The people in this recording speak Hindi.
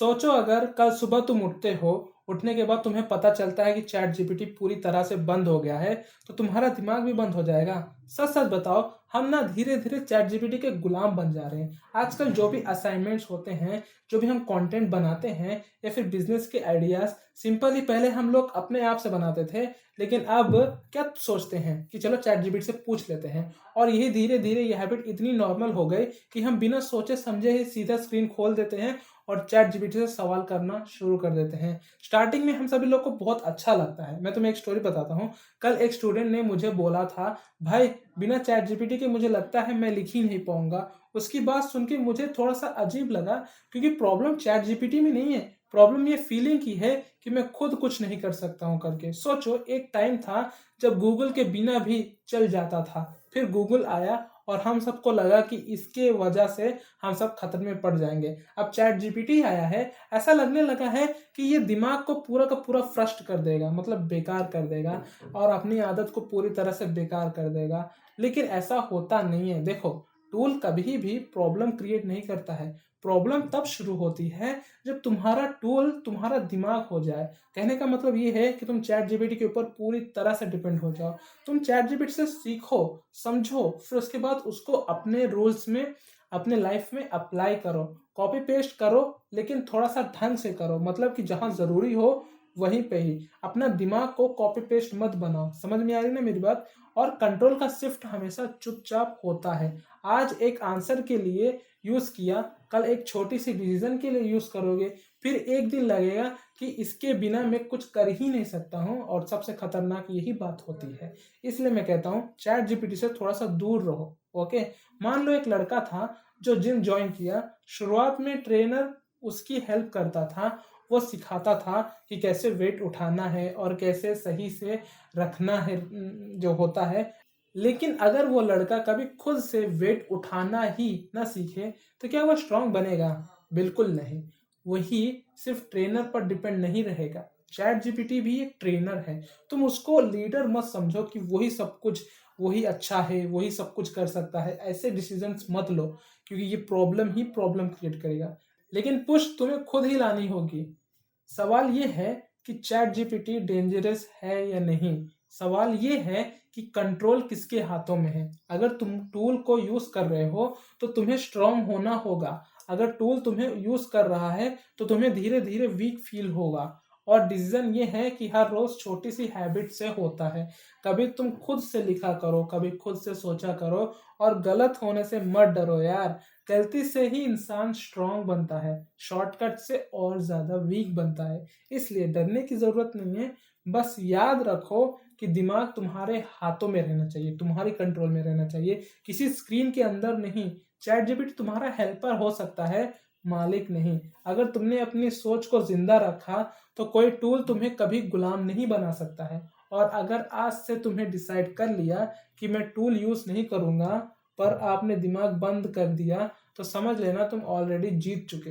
सोचो अगर कल सुबह तुम उठते हो, उठने के बाद तुम्हें पता चलता है कि चैट जीपीटी पूरी तरह से बंद हो गया है, तो तुम्हारा दिमाग भी बंद हो जाएगा। सच-सच बताओ, हम ना धीरे-धीरे चैट जीपीटी के गुलाम बन जा रहे हैं। आजकल जो भी असाइनमेंट्स होते हैं, जो भी हम कंटेंट बनाते हैं या फिर बिज़नेस के आइडियाज़, सिंपली पहले हम लोग अपने आप से बनाते थे, लेकिन अब क्या सोचते हैं कि चलो चैट जीपीटी से पूछ लेते हैं। और यही धीरे-धीरे ये हैबिट इतनी नॉर्मल हो गई कि हम बिना सोचे-समझे ही सीधा स्क्रीन खोल देते हैं और चैट जीपीटी से सवाल करना शुरू कर देते हैं। स्टार्टिंग में हम सभी लोग को बहुत अच्छा लगता है। मैं तुम्हें एक स्टोरी बताता हूँ। कल एक स्टूडेंट ने मुझे बोला था, "भाई, बिना चैट जीपीटी के मुझे लगता है मैं लिख ही नहीं पाऊँगा।" उसकी बात सुन के मुझे थोड़ा-सा अजीब लगा, क्योंकि प्रॉब्लम चैट जीपीटी में नहीं है, प्रॉब्लम ये फीलिंग की है कि मैं खुद कुछ नहीं कर सकता हूँ करके। सोचो, एक टाइम था जब गूगल के बिना भी चल जाता था। फिर गूगल आया और हम सबको लगा कि इसके वजह से हम सब खतरे में पड़ जाएँगे। अब चैट जीपीटी आया है, ऐसा लगने लगा है कि ये दिमाग को पूरा का पूरा फ्रस्ट कर देगा, मतलब बेकार कर देगा और अपनी आदत को पूरी तरह से बेकार कर देगा। लेकिन ऐसा होता नहीं है। देखो, टूल कभी भी प्रॉब्लम क्रिएट नहीं करता है। प्रॉब्लम तब शुरू होती है जब तुम्हारा टूल तुम्हारा दिमाग हो जाए। कहने का मतलब ये है कि तुम चैट जीपीटी के ऊपर पूरी तरह से डिपेंड हो जाओ। तुम चैट जीपीटी से सीखो, समझो, फिर उसके बाद उसको अपने रूल्स में, अपने लाइफ में अप्लाई करो। कॉपी पेस्ट करो, लेकिन थोड़ा-सा ढंग से करो, मतलब कि जहाँ ज़रूरी हो वहीं पे ही। अपना दिमाग को कॉपी पेस्ट मत बनाओ। समझ में आ रही है ना मेरी बात? और कंट्रोल का शिफ्ट हमेशा चुपचाप होता है। आज एक आंसर के लिए यूज़ किया, कल एक छोटी-सी डिसीज़न के लिए यूज़ करोगे, फिर एक दिन लगेगा कि इसके बिना मैं कुछ कर ही नहीं सकता हूँ, और सबसे खतरनाक यही बात होती है। इसलिए मैं कहता हूँ चैट जीपीटी से थोड़ा-सा दूर रहो, ओके? मान लो एक लड़का था जो जिम जॉइन किया, शुरुआत में ट्रेनर उसकी हेल्प करता था, वो सिखाता था कि कैसे वेट उठाना है और कैसे सही से रखना है, जो होता है। लेकिन अगर वो लड़का कभी खुद से वेट उठाना ही ना सीखे, तो क्या वो स्ट्रॉन्ग बनेगा? बिल्कुल नहीं। वही सिर्फ़ ट्रेनर पर डिपेंड नहीं रहेगा। चैट जीपीटी भी एक ट्रेनर है। तुम उसको लीडर मत समझो कि वही सब कुछ, वही अच्छा है, वही सब कुछ कर सकता है। ऐसे डिसीज़न्स मत लो, क्योंकि ये प्रॉब्लम ही प्रॉब्लम क्रिएट करेगा। लेकिन पुश तुम्हें खुद ही लानी होगी। सवाल ये है कि चैट जीपीटी डेंजरस है या नहीं? सवाल ये है कि कंट्रोल किसके हाथों में है? अगर तुम टूल को यूज़ कर रहे हो, तो तुम्हें स्ट्रॉन्ग होना होगा। अगर टूल तुम्हें यूज़ कर रहा है, तो तुम्हें धीरे-धीरे वीक फ़ील होगा। और डिसीज़न ये है कि हर रोज़ छोटी-सी हैबिट से होता है। कभी तुम खुद से लिखा करो, कभी खुद से सोचा करो, और गलत होने से मत डरो यार। गलती से ही इंसान स्ट्रॉन्ग बनता है, शॉर्टकट से और ज़्यादा वीक बनता है। इसलिए डरने की ज़रूरत नहीं है, बस याद रखो कि दिमाग तुम्हारे हाथों में रहना चाहिए, तुम्हारी कंट्रोल में रहना चाहिए, किसी स्क्रीन के अंदर नहीं। चैट जीपीटी तुम्हारा हेल्पर हो सकता है, मालिक नहीं। अगर तुमने अपनी सोच को ज़िंदा रखा, तो कोई टूल तुम्हें कभी गुलाम नहीं बना सकता है। और अगर आज से तुम्हें डिसाइड कर लिया कि मैं टूल यूज़ नहीं करूँगा, पर आपने दिमाग बंद कर दिया, तो समझ लेना तुम ऑलरेडी जीत चुके हो।